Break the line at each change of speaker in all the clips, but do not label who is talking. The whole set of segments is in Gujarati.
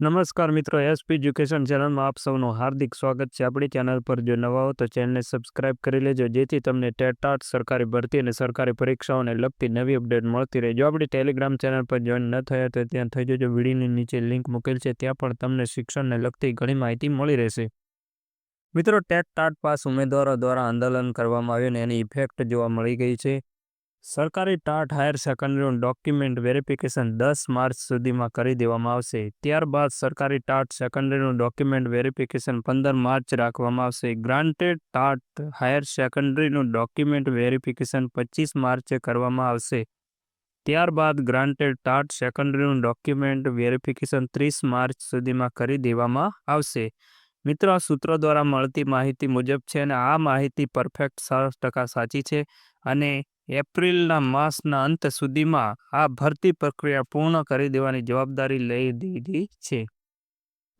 નમસ્કાર મિત્રો, એસપી એજ્યુકેશન ચેનલમાં આપ સૌનું હાર્દિક સ્વાગત છે। આપણી ચેનલ પર જો નવા હો તો ચેનલને સબસ્ક્રાઇબ કરી લેજો, જેથી તમને ટેટ સરકારી ભરતી અને સરકારી પરીક્ષાઓને લગતી નવી અપડેટ મળતી રહે। જો આપણી ટેલિગ્રામ ચેનલ પર જોઈન ન થયા તો ત્યાં થઈ જજો, વિડીયોની નીચે લિંક મૂકેલ છે, ત્યાં પણ તમને શિક્ષણને લગતી ઘણી માહિતી મળી રહેશે। મિત્રો, ટેટ પાસ ઉમેદવારો દ્વારા આંદોલન કરવામાં આવ્યું અને એની ઇફેક્ટ જોવા મળી ગઈ છે। સરકારી ટાટ હાયર સેકન્ડરીનું ડોક્યુમેન્ટ વેરિફિકેશન 10 માર્ચ સુધીમાં કરી દેવામાં આવશે। ત્યારબાદ સરકારી ટાટ સેકન્ડરીનું ડોક્યુમેન્ટ વેરિફિકેશન 15 માર્ચ રાખવામાં આવશે। ગ્રાન્ટેડ ટાટ હાયર સેકન્ડરીનું ડોક્યુમેન્ટ વેરિફિકેશન 25 માર્ચે કરવામાં આવશે। ત્યારબાદ ગ્રાન્ટેડ ટાટ સેકન્ડરીનું ડોક્યુમેન્ટ વેરિફિકેશન 30 માર્ચ સુધીમાં કરી દેવામાં આવશે। મિત્રો, આ સૂત્રો દ્વારા મળતી માહિતી મુજબ છે અને આ માહિતી પરફેક્ટ 100% સાચી છે અને એપ્રિલના માસના અંત સુધીમાં આ ભરતી પ્રક્રિયા પૂર્ણ કરી દેવાની જવાબદારી લઈ દીધી છે।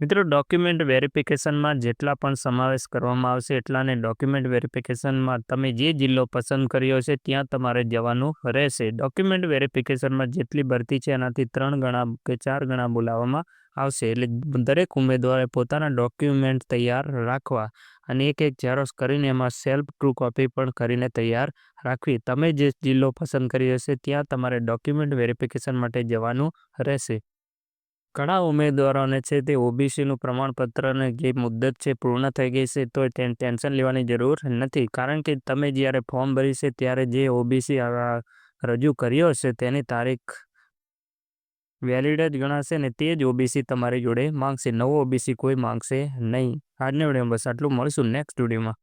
મિત્રો, ડોક્યુમેન્ટ વેરિફિકેશનમાં જેટલા પણ સમાવેશ કરવામાં આવશે એટલાને ડોક્યુમેન્ટ વેરિફિકેશનમાં તમે જે જિલ્લો પસંદ કર્યો છે ત્યાં તમારે જવાનું રહેશે। ડોક્યુમેન્ટ વેરિફિકેશનમાં જેટલી ભરતી છે એનાથી 3 ગણા કે 4 ગણા બોલાવવામાં આવશે। એટલે દરેક ઉમેદવારે પોતાના ડોક્યુમેન્ટ તૈયાર રાખવા અને એક ઝેરોક્ષ કરીને એમાં સેલ્ફ ટ્રુ કોપી પણ કરીને તૈયાર રાખવી। તમે જે જિલ્લો પસંદ કર્યો હશે ત્યાં તમારે ડોક્યુમેન્ટ વેરિફિકેશન માટે જવાનું રહેશે। ઘણા ઉમેદવારોને છે તે ઓબીસીનું પ્રમાણપત્રને જે મુદ્દત છે પૂર્ણ થઈ ગઈ છે, તો ટેન્શન લેવાની જરૂર નથી, કારણ કે તમે જ્યારે ફોર્મ ભરી છે ત્યારે જે ઓબીસી રજૂ કર્યો હશે તેની તારીખ વેલિડ જ ગણાશે ને તે જ ઓબીસી તમારી જોડે માંગશે। નવો ઓબીસી કોઈ માંગશે નહીં। આજના વિડીયોમાં બસ આટલું, મળશું નેક્સ્ટ વિડીયોમાં।